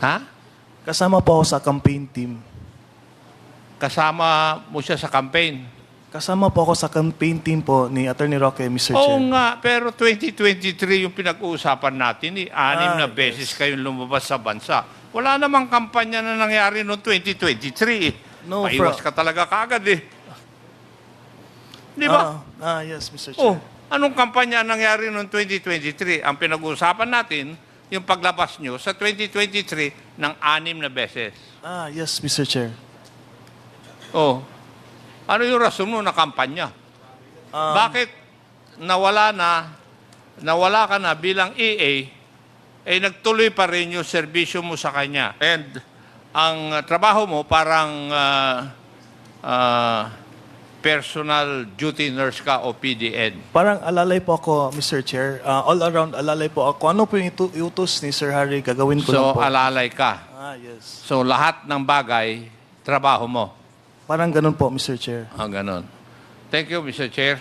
Ha? Kasama po ako sa campaign team. Kasama mo siya sa campaign? Kasama po ako sa campaign team po ni Attorney Roque, Mr. Oo Chair. nga, pero 2023 yung pinag-uusapan natin. Anim na beses yes. kayong lumabas sa bansa. Wala namang kampanya na nangyari noong 2023. No, Paiwas ka talaga kaagad eh. Di ba? Yes, Mr. Chair. Oh, anong kampanya ang nangyari noong 2023? Ang pinag-uusapan natin, yung paglabas nyo sa 2023 ng 6 na beses. Yes, Mr. Chair. Oh, ano yung rason mo na kampanya? Bakit nawala ka na bilang EA, eh nagtuloy pa rin yung serbisyo mo sa kanya? And ang trabaho mo parang personal duty nurse ka o PDN. Parang alalay po ako, Mr. Chair. All around alalay po ako. Ano po yung iutos ni Sir Harry, gagawin ko lang So, po. alalay ka. Yes. So, lahat ng bagay, trabaho mo. Parang ganun po, Mr. Chair. Ganon. Thank you, Mr. Chair.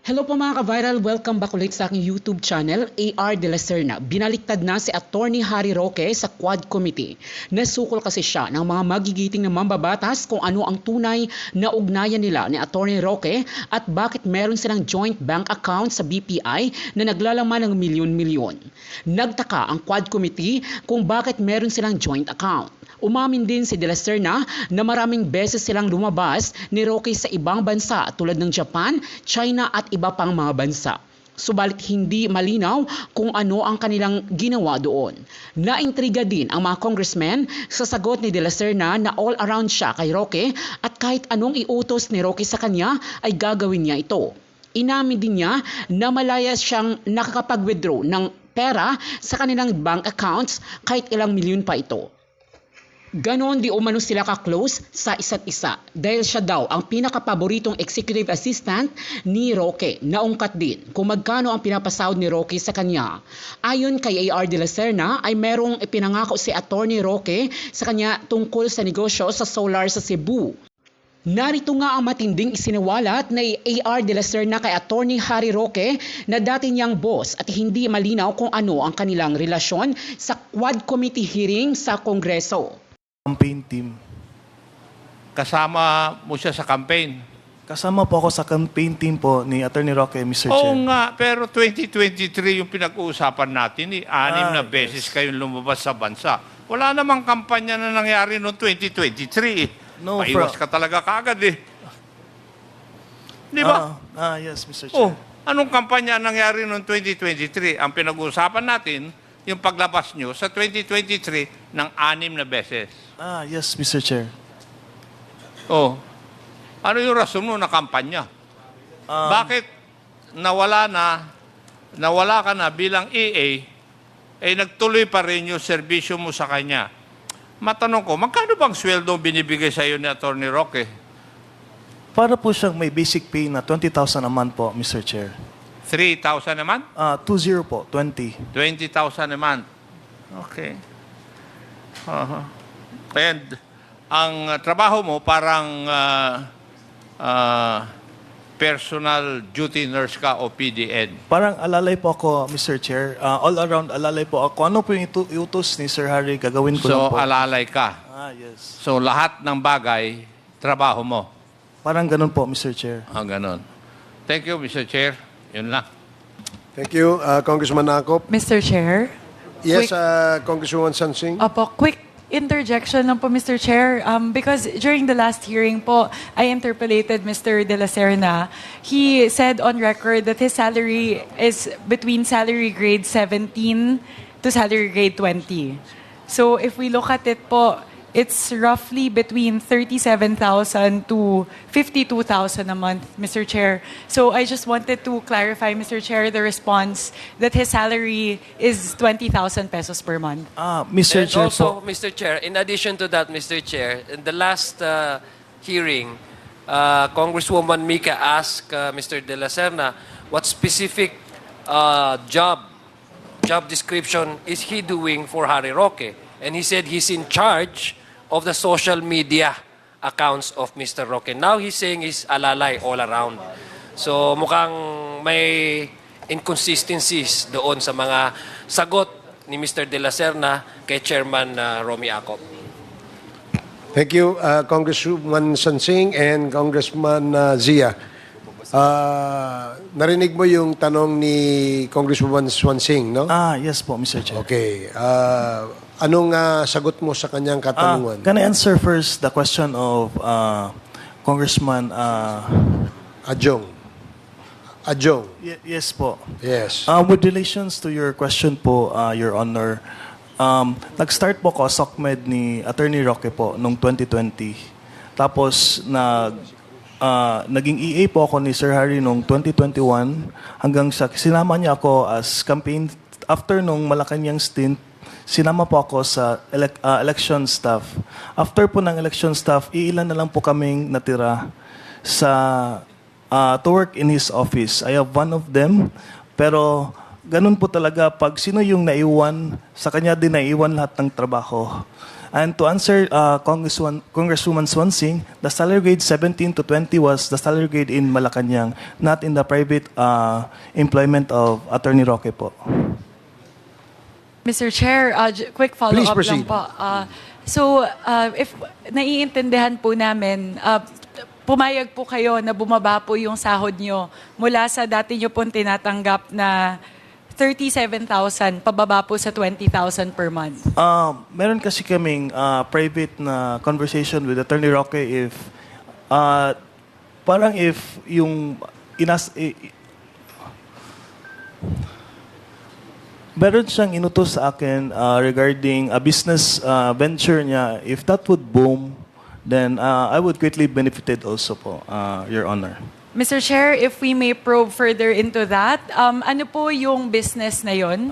Hello po mga ka-viral, welcome back ulit sa aking YouTube channel, AR De La Serna. Binaliktad na si Attorney Harry Roque sa Quad Committee. Nasukol kasi siya ng mga magigiting na mambabatas kung ano ang tunay na ugnayan nila ni Attorney Roque at bakit meron silang joint bank account sa BPI na naglalaman ng milyon-milyon. Nagtaka ang Quad Committee kung bakit meron silang joint account. Umamin din si De La Serna na maraming beses silang lumabas ni Roque sa ibang bansa tulad ng Japan, China at iba pang mga bansa. Subalit hindi malinaw kung ano ang kanilang ginawa doon. Naintriga din ang mga congressmen sa sagot ni De La Serna na all around siya kay Roque at kahit anong iutos ni Roque sa kanya ay gagawin niya ito. Inamin din niya na malaya siyang nakakapag-withdraw ng pera sa kanilang bank accounts kahit ilang milyon pa ito. Ganon di umano sila ka-close sa isa't isa dahil siya daw ang pinakapaboritong executive assistant ni Roque. Naungkat din kung magkano ang pinapasahod ni Roque sa kanya. Ayon kay AR De La Serna ay merong ipinangako si Attorney Roque sa kanya tungkol sa negosyo sa solar sa Cebu. Narito nga ang matinding isiniwalat na AR De La Serna kay Attorney Harry Roque na dati niyang boss at hindi malinaw kung ano ang kanilang relasyon sa Quad Committee hearing sa Kongreso. Campaign team. Kasama mo siya sa campaign? Kasama po ako sa campaign team po ni Attorney Roque, Mr. Oo Chair. nga, pero 2023 yung pinag-uusapan natin. 6 na beses yes. kayong lumabas sa bansa. Wala namang kampanya na nangyari noong 2023. No, Paiwas ka talaga kaagad eh. Di ba? Yes, Mr. Oh, Chair. anong kampanya nangyari noong 2023? Ang pinag-uusapan natin, yung paglabas nyo sa 2023 ng 6 na beses. Yes, Mr. Chair. Oh, ano yung rason mo na kampanya? Bakit nawala ka na bilang EA, eh nagtuloy pa rin yung serbisyo mo sa kanya? Matanong ko, magkano bang sweldo binibigay sa iyo ni Attorney Roque? Para po siyang may basic pay na 20,000 a month po, Mr. Chair. 3,000 naman? 20 po, 20. 20,000 a month. Okay. And ang trabaho mo parang personal duty nurse ka o PDN. Parang alalay po ako, Mr. Chair. All around alalay po ako. Ano po yung iutos ni Sir Harry, gagawin ko lang So, po. alalay ka. Yes. So, lahat ng bagay, trabaho mo. Parang ganun po, Mr. Chair. Ganon. Thank you, Mr. Chair. Yun lang. Thank you, Congressman Nakop. Mr. Chair? Yes, Quick- Congresswoman Sansing. Opo, quick interjection lang po, Mr. Chair. Because during the last hearing po, I interpellated Mr. De La Serna. He said on record that his salary is between salary grade 17 to salary grade 20. So if we look at it po, it's roughly between 37,000 to 52,000 a month, Mr. Chair. So I just wanted to clarify, Mr. Chair, the response that his salary is 20,000 pesos per month. Mr. And Chair also, po. Mr. Chair, in addition to that, Mr. Chair, in the last hearing, Congresswoman Mika asked Mr. De La Serna what specific job description is he doing for Harry Roque. And he said he's in charge of the social media accounts of Mr. Roque. Now he's saying he's alalay all around. So mukhang may inconsistencies doon sa mga sagot ni Mr. De La Serna kay Chairman Romy Acop. Thank you, Congresswoman Sansing and Congressman Zia. Narinig mo yung tanong ni Congresswoman Swansing, no? Yes po, Mr. Chair. Okay. Anong sagot mo sa kanyang katanungan? Can I answer first the question of Congressman? Adjong. Yes po. Yes. With relations to your question po, Your Honor, nag-start po ko SOCMED ni Attorney Roque po noong 2020. Tapos naging EA po ako ni Sir Harry noong 2021 hanggang sa sinama niya ako as campaign after nung Malacanang stint. Sinama po ako sa election staff. After po ng election staff, iilan na lang po kaming natira to work in his office. I have one of them, pero ganun po talaga, pag sino yung naiwan, sa kanya din naiwan lahat ng trabaho. And to answer Congresswoman Swansing, the salary grade 17 to 20 was the salary grade in Malacanang, not in the private employment of Attorney Roque po. Mr. Chair, quick Please follow-up proceed. lang po. If naiintindihan po namin, pumayag po kayo na bumaba po yung sahod nyo mula sa dati nyo pong tinatanggap na 37,000, pababa po sa 20,000 per month. Meron kasi kaming private na conversation with Attorney Roque if parang if yung meron siyang inutos sa akin regarding a business venture niya. If that would boom, then I would greatly benefited also po, Your Honor. Mr. Chair, if we may probe further into that, ano po yung business na yon?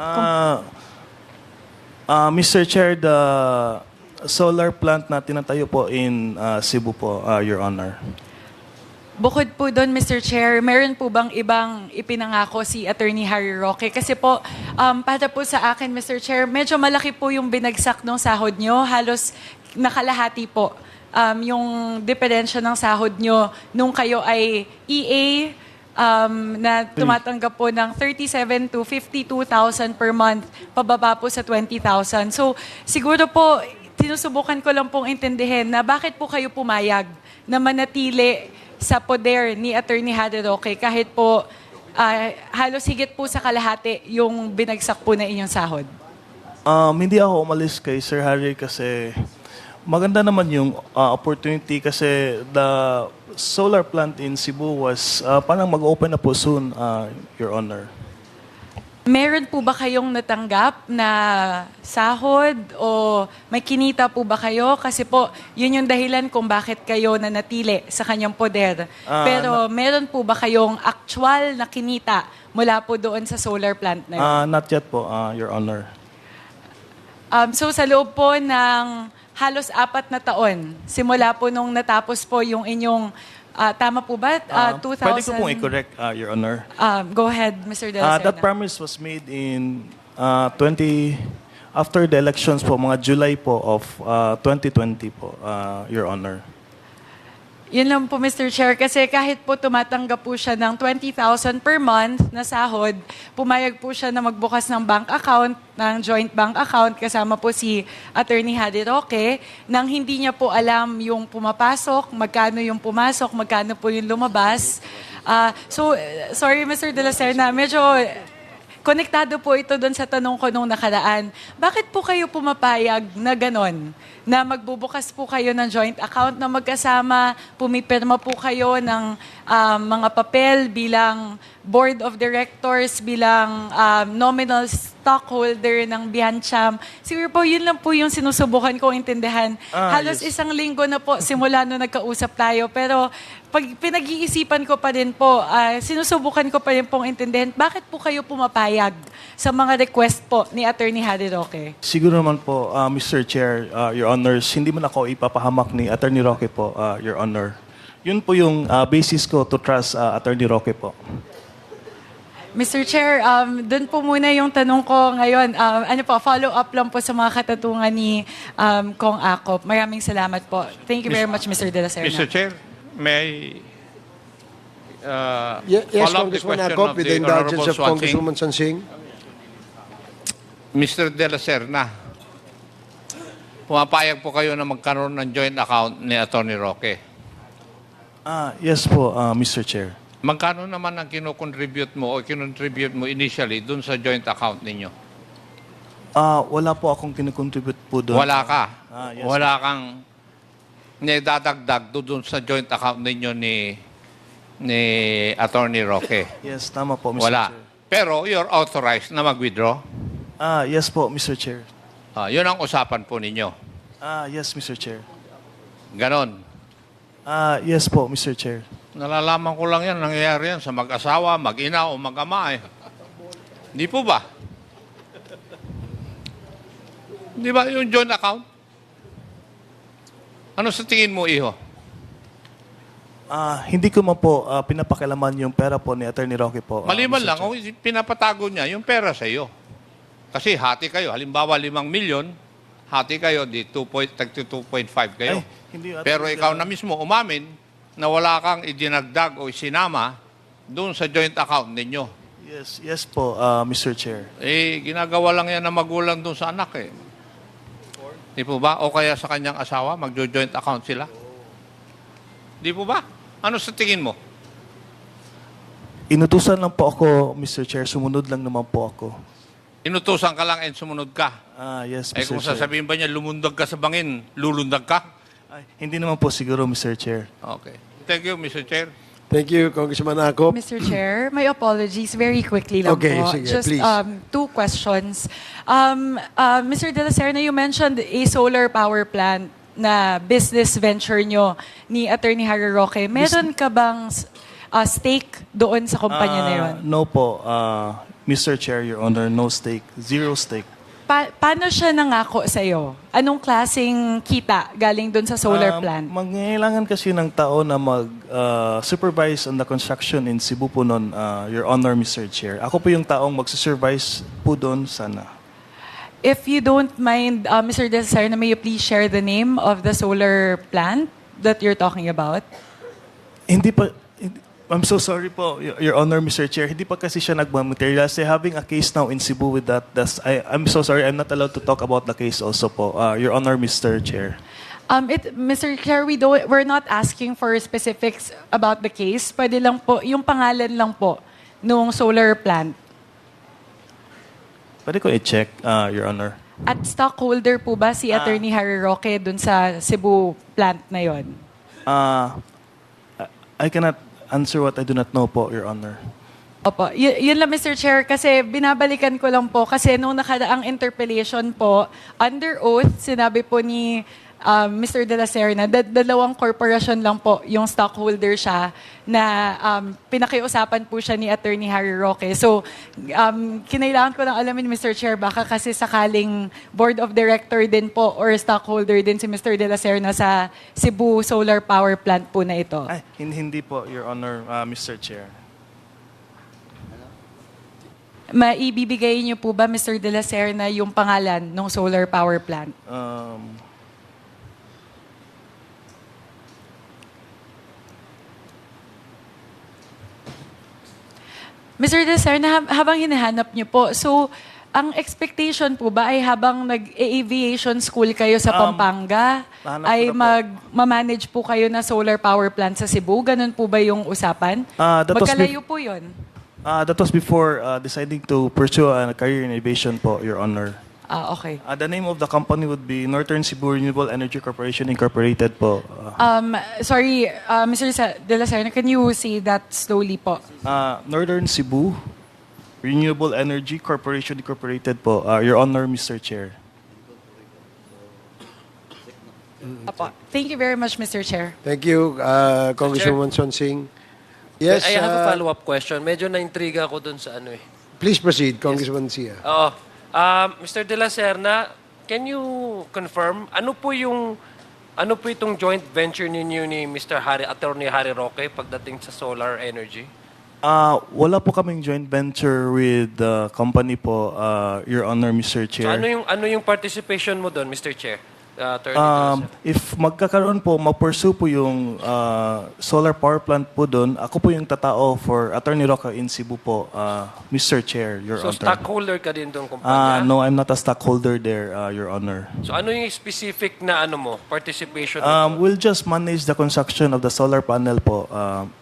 Mr. Chair, the solar plant na tinatayo po in Cebu po, Your Honor. Bukod po doon, Mr. Chair, meron po bang ibang ipinangako si Attorney Harry Roque? Kasi po, para po sa akin, Mr. Chair, medyo malaki po yung binagsak ng sahod nyo. Halos nakalahati po yung diferensya ng sahod nyo nung kayo ay EA na tumatanggap po ng 37 to 52,000 per month, pababa po sa 20,000. So, siguro po, sinusubukan ko lang pong intindihin na bakit po kayo pumayag na manatili sa poder ni Attorney Harry Roque kahit po halos higit po sa kalahati yung binagsak po na inyong sahod? Hindi ako umalis kay Sir Harry kasi maganda naman yung opportunity kasi the solar plant in Cebu was parang mag-open na po soon, Your Honor. Meron po ba kayong natanggap na sahod o may kinita po ba kayo? Kasi po, yun yung dahilan kung bakit kayo nanatili sa kanyang poder. Pero meron po ba kayong actual na kinita mula po doon sa solar plant na yun? Not yet po, Your Honor. So sa loob po ng halos 4 na taon, simula po nung natapos po yung inyong, tama po ba? 2000? Pwede ko pong i-correct, Your Honor. Go ahead, Mr. De La Serna. That promise was made in after the elections po, mga July po of 2020 po, Your Honor. Yun lang po, Mr. Chair, kasi kahit po tumatanggap po siya ng 20,000 per month na sahod, pumayag po siya na magbukas ng bank account, ng joint bank account, kasama po si Attorney Harry Roque, nang hindi niya po alam yung pumapasok, magkano yung pumasok, magkano po yung lumabas. Sorry, Mr. De La Serna, medyo konektado po ito doon sa tanong ko nung nakaraan. Bakit po kayo pumapayag na ganon? Na magbubukas po kayo ng joint account na magkasama, pumipirma po kayo ng mga papel bilang board of directors, bilang nominal stockholder ng Biancham. Siguro po, yun lang po yung sinusubukan kong intindihan. Halos yes. isang linggo na po simula nung nagkausap tayo. Pero pag pinag-iisipan ko pa rin po, sinusubukan ko pa rin pong intindihan, bakit po kayo pumapayag sa mga request po ni Attorney Harry Roque? Siguro naman po, Mr. Chair, Your Honors, hindi man ako ipapahamak ni Attorney Roque po, Your Honor. Yun po yung basis ko to trust Attorney Roque po. Mr. Chair, doon po muna yung tanong ko ngayon. Follow up lang po sa mga katatungan ni Kong Acop. Maraming salamat po. Thank you very much, Mr. De La Serna. Mr. Chair, may Yes, follow up the Congressman question Acop, of with the the indulgence Honorable of Swansing. Congresswoman Sansing. Mr. De La Serna, pumapayag po kayo na magkaroon ng joint account ni Atty. Roque. Yes po, Mr. Chair. Magkano naman ang kinocontribute mo o kinontribute mo initially dun sa joint account ninyo? Wala po akong kinukontribute po doon. Wala ka. Yes, Wala kang nidadagdag doon sa joint account ninyo ni Atty. Roque. Yes, tama po, Mr. Wala. Chair. Pero you're authorized na mag-withdraw. Yes po, Mr. Chair. Yun ang usapan po ninyo. Yes, Mr. Chair. Ganon. Yes po, Mr. Chair. Nalalaman ko lang yan, nangyayari yan sa mag-asawa, mag-ina o mag-ama eh. Di po ba? Di ba yung joint account? Ano sa tingin mo, iho? Hindi ko man po pinapakilaman yung pera po ni Atty. Roque po. Maliban Mr. lang, kung pinapatago niya yung pera sa iyo. Kasi hati kayo. Halimbawa, 5 milyon, hati kayo, di 2.5 kayo. Ay, hindi, Pero ikaw na mismo umamin na wala kang idinagdag o isinama doon sa joint account ninyo. Yes po, Mr. Chair. Ginagawa lang yan ng magulang doon sa anak eh. Di po ba? O kaya sa kanyang asawa, magjo-joint account sila? Di po ba? Ano sa tingin mo? Inutusan lang po ako, Mr. Chair. Sumunod lang naman po ako. Inutusan ka lang and sumunod ka. Yes, Eh Mr. kung Chair. sasabihin ba niya, lumundag ka sa bangin, lulundag ka? Hindi naman po siguro, Mr. Chair. Okay. Thank you, Mr. Chair. Thank you, Congressman Akop. Mr. Chair, my apologies. Very quickly lang Okay, po. sige, Just please. 2 questions. Mr. De La Serna, you mentioned a solar power plant na business venture nyo ni Attorney Harry Roque. Meron ka bang stake doon sa kumpanya na yun? No po, Mr. Chair, Your Honor, no stake. Zero stake. Paano siya nangako sa'yo? Anong klaseng kita galing doon sa solar plant? Mangailangan kasi ng tao na mag-supervise on the construction in Cebu po noon, Your Honor, Mr. Chair. Ako po yung taong mag-supervise po doon sana. If you don't mind, Mr. De La Serna, may you please share the name of the solar plant that you're talking about? Hindi pa, I'm so sorry po, Your Honor, Mr. Chair. Hindi pa kasi siya nagmamaterialize. Having a case now in Cebu with that, I'm so sorry, I'm not allowed to talk about the case also po, Your Honor, Mr. Chair. Mr. Chair, we're not asking for specifics about the case. Pwede lang po, yung pangalan lang po nung solar plant. Pwede ko i-check, Your Honor. At stockholder po ba si Attorney Harry Roque dun sa Cebu plant na yon? I cannot answer what I do not know po, Your Honor. Opo. Yun lang, Mr. Chair, kasi binabalikan ko lang po kasi nung nakadaang interpellation po, under oath, sinabi po ni Mr. De La Serna, dalawang corporation lang po yung stockholder siya na pinakiusapan po siya ni Attorney Harry Roque. So, kinailangan ko lang alamin, Mr. Chair, baka kasi sakaling board of director din po or stockholder din si Mr. De La Serna sa Cebu Solar Power Plant po na ito. Ay, hindi po, Your Honor, Mr. Chair. Maibibigay niyo po ba, Mr. De La Serna, yung pangalan ng solar power plant? Mr. De La Serna, habang hinahanap niyo po, so ang expectation po ba ay habang nag-aviation school kayo sa Pampanga, nahanap ay ko na po. mag-manage po kayo na solar power plant sa Cebu? Ganun po ba yung usapan? That was Magkalayo po yun? That was before deciding to pursue a career in aviation po, Your Honor. Okay. The name of the company would be Northern Cebu Renewable Energy Corporation Incorporated po. Sorry, Mr. De La Serna, can you say that slowly po? Northern Cebu Renewable Energy Corporation Incorporated po, Your Honor, Mr. Chair. Apo. Thank you very much, Mr. Chair. Thank you, Congresswoman Sonsing. Yes, I have a follow-up question. Medyo na-intriga ako dun sa ano eh. please proceed, Congresswoman Sia. Oo. Mr. De La Serna, can you confirm ano po itong joint venture ninyo ni Mr. Attorney Harry Roque pagdating sa solar energy? Wala po kaming joint venture with the company po, Your Honor, Mr. So Chair. ano yung participation mo doon, Mr. Chair? Attorney De La Serna? If magkakaroon po, ma-pursue po yung solar power plant po doon, ako po yung tatao for Attorney Roque in Cebu po, Mr. Chair, Your So Honor. stockholder ka din doon kumpanya? No, I'm not a stockholder there, Your Honor. So ano yung specific na ano mo, participation mo? We'll just manage the construction of the solar panel po,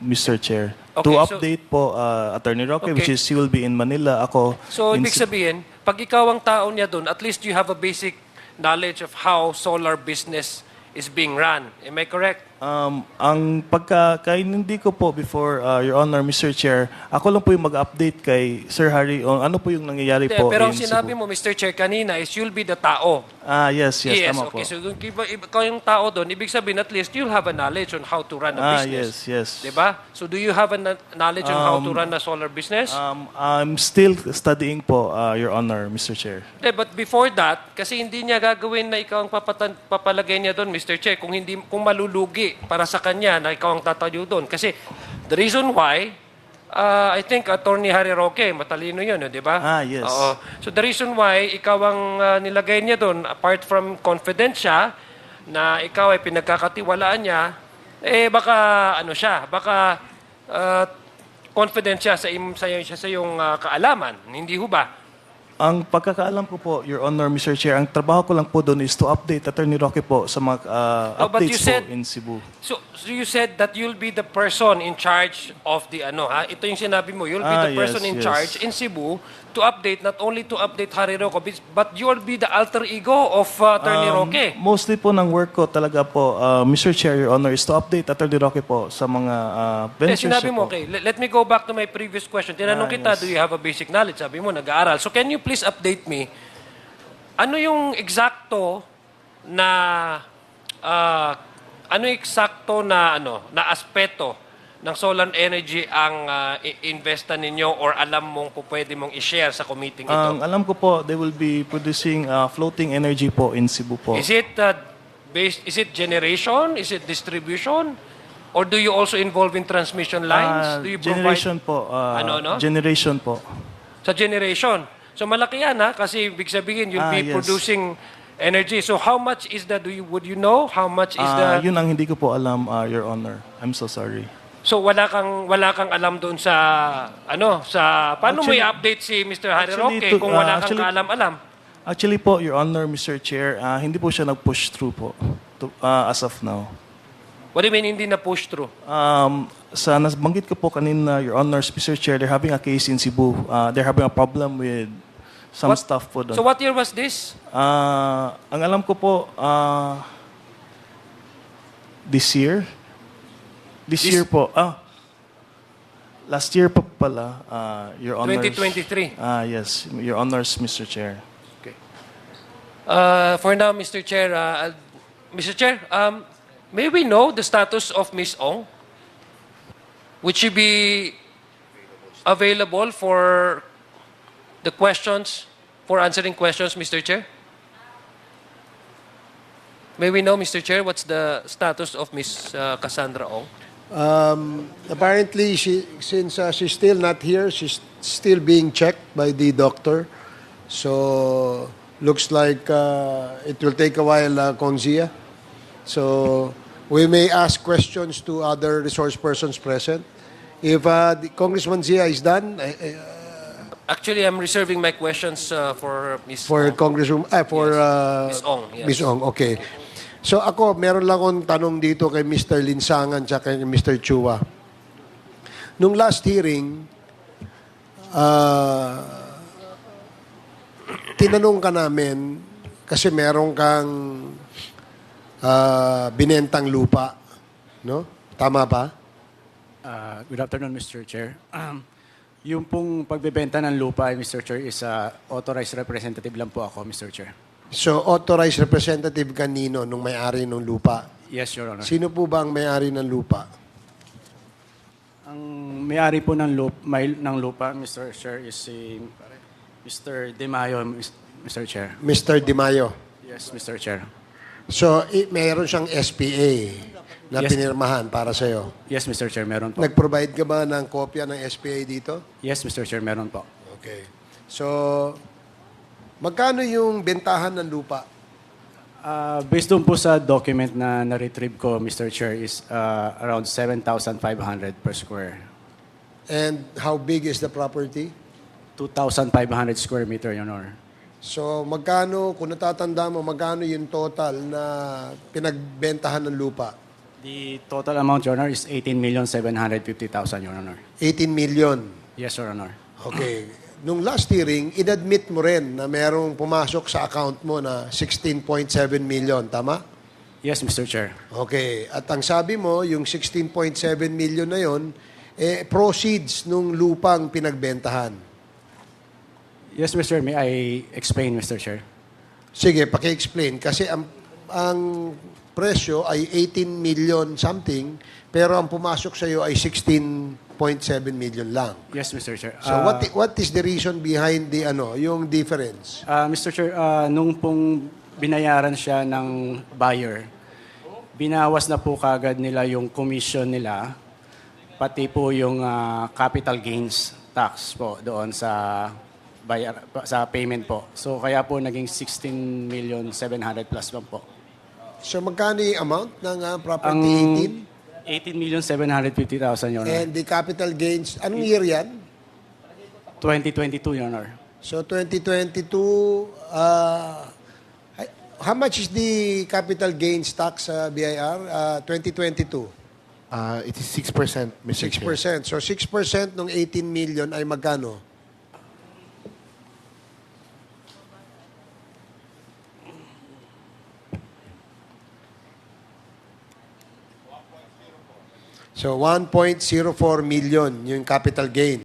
Mr. Chair. Okay, To so- update po, Attorney Roque, Okay. which is he will be in Manila. Ako So in ibig sabihin, pag ikaw ang tao niya doon, at least you have a basic knowledge of how solar business is being run. Am I correct? Ang pagkakaintindi ko po before, Your Honor, Mr. Chair, ako lang po yung mag-update kay Sir Harry on ano po yung nangyayari Hindi, po pero in ang sinabi Cebu. mo, Mr. Chair, kanina is you'll be the tao. Yes, tama okay. po. So kung ikaw yung tao doon, ibig sabihin at least you'll have a knowledge on how to run a business. yes. Diba? So do you have a knowledge on how to run a solar business? I'm still studying po, Your Honor, Mr. Chair. But before that, kasi hindi niya gagawin na ikaw ang papalagay niya doon, Mr. Chair, kung malulugi para sa kanya na ikaw ang tatayo doon. Kasi the reason why, I think Attorney Harry Roque, matalino yun, di ba? Yes. Oo. So the reason why ikaw ang nilagay niya doon, apart from confident siya, na ikaw ay pinagkakatiwalaan niya, baka ano siya, baka confident siya sa iyong kaalaman. Hindi ho ba? Ang pagkakaalam ko po, Your Honor, Mr. Chair, ang trabaho ko lang po doon is to update Attorney Roque po sa mga but you updates said- po in Cebu. So you said that you'll be the person in charge of the ano, ha? Ito yung sinabi mo, you'll be the person in Yes. charge in Cebu to update, not only to update Harry Roque, but you'll be the alter ego of Attorney Roque. Mostly po ng work ko talaga po, Mr. Chair, Your Honor, is to update Attorney Roque po sa mga ventures Sinabi niya mo, po. okay, let me go back to my previous question. Tinanong kita, Yes. do you have a basic knowledge? Sabi mo, nag-aaral. So can you please update me, ano yung eksakto na, na aspeto ng solar energy ang investa ninyo or alam mong pwede mong i-share sa committee ito? Ang alam ko po, they will be producing floating energy po in Cebu po. Is it is it generation? Is it distribution? Or do you also involve in transmission lines? Do you Generation provide po. Ano? Generation po. sa generation? So malaki yan, ha? Kasi ibig sabihin you'll be Yes. producing energy. So how much is that? Would you know how much is the? Yun ang hindi ko po alam, Your Honor. I'm so sorry. So wala kang alam doon sa paano mo Actually- i-update si Mr. Harry actually, Roque to- kung wala kang actually- kaalam-alam? Actually po, Your Honor, Mr. Chair, hindi po siya nag-push through po as of now. What do you mean hindi na push through? Sa nabanggit ko po kanina, Your Honor, Mr. Chair, they're having a case in Cebu. They're having a problem with some stuff po doon. So what year was this? Ang alam ko po, this year? This year po. Last year po pala, Your Honors. 2023. Yes, Your Honors, Mr. Chair. Okay. For now, Mr. Chair, Mr. Chair, may we know the status of Ms. Ong? Would she be available for the questions, for answering questions, Mr. Chair? May we know, Mr. Chair, what's the status of Ms. Cassandra Ong? Apparently, since she's still not here, she's still being checked by the doctor. So, looks like it will take a while, Konzia. So, we may ask questions to other resource persons present. If Congressman Zia is done, Actually, I'm reserving my questions for Ms. for Ong. Congresswoman, for Ms. Ong, yes. Ms. Ong, okay. So ako, meron lang akong tanong dito kay Mr. Linsangan at kay Mr. Chua. Nung last hearing, tinanong ka namin kasi meron kang binentang lupa. No? Tama ba? Good afternoon, Mr. Chair. Yung pong pagbebenta ng lupa, Mr. Chair, is authorized representative lang po ako, Mr. Chair. So, authorized representative kanino nung may-ari ng lupa? Yes, Your Honor. Sino po ba ang may-ari ng lupa? Ang may-ari po ng lupa, Mr. Chair, is si Mr. De Mayo, Mr. Chair. Mr. Di Mayo. Yes, Mr. Chair. So, mayroon siyang SPA na Yes. pinirmahan para sa'yo. Yes, Mr. Chair, meron po. Nag-provide ka ba ng kopya ng SPA dito? Yes, Mr. Chair, meron po. Okay. So, magkano yung bentahan ng lupa? Based doon po sa document na na-retrieve ko, Mr. Chair, is around 7,500 per square. And how big is the property? 2,500 square meter, Your Honor. So magkano, kung natatanda mo, magkano yung total na pinagbentahan ng lupa? The total amount, Your Honor, is 18,750,000, Your Honor. 18 million. Yes, Your Honor. Okay. Nung last hearing, inadmit mo rin na merong pumasok sa account mo na 16.7 million. Tama? Yes, Mr. Chair. Okay. At ang sabi mo, yung 16.7 million na yon, proceeds nung lupang pinagbentahan. Yes, Mr. Chair. May I explain, Mr. Chair? Sige, paki-explain. Kasi ang presyo ay 18 million something, pero ang pumasok sa iyo ay 16.7 million lang. Yes, Mr. Chair. So what is the reason behind the yung difference? Mr. Chair, nung pong binayaran siya ng buyer, binawas na po kagad nila yung commission nila, pati po yung capital gains tax po doon sa payment po. So kaya po naging 16,700,000 plus lang po. So magkano yung amount ng property? 18,750,000, Your Honor. And the capital gains, anong year yan? 2022, Your Honor. So 2022, how much is the capital gains tax BIR? 2022? It is 6%, Mr. Chair. 6%. So 6% ng 18 million ay magkano? So 1.04 million yung capital gain.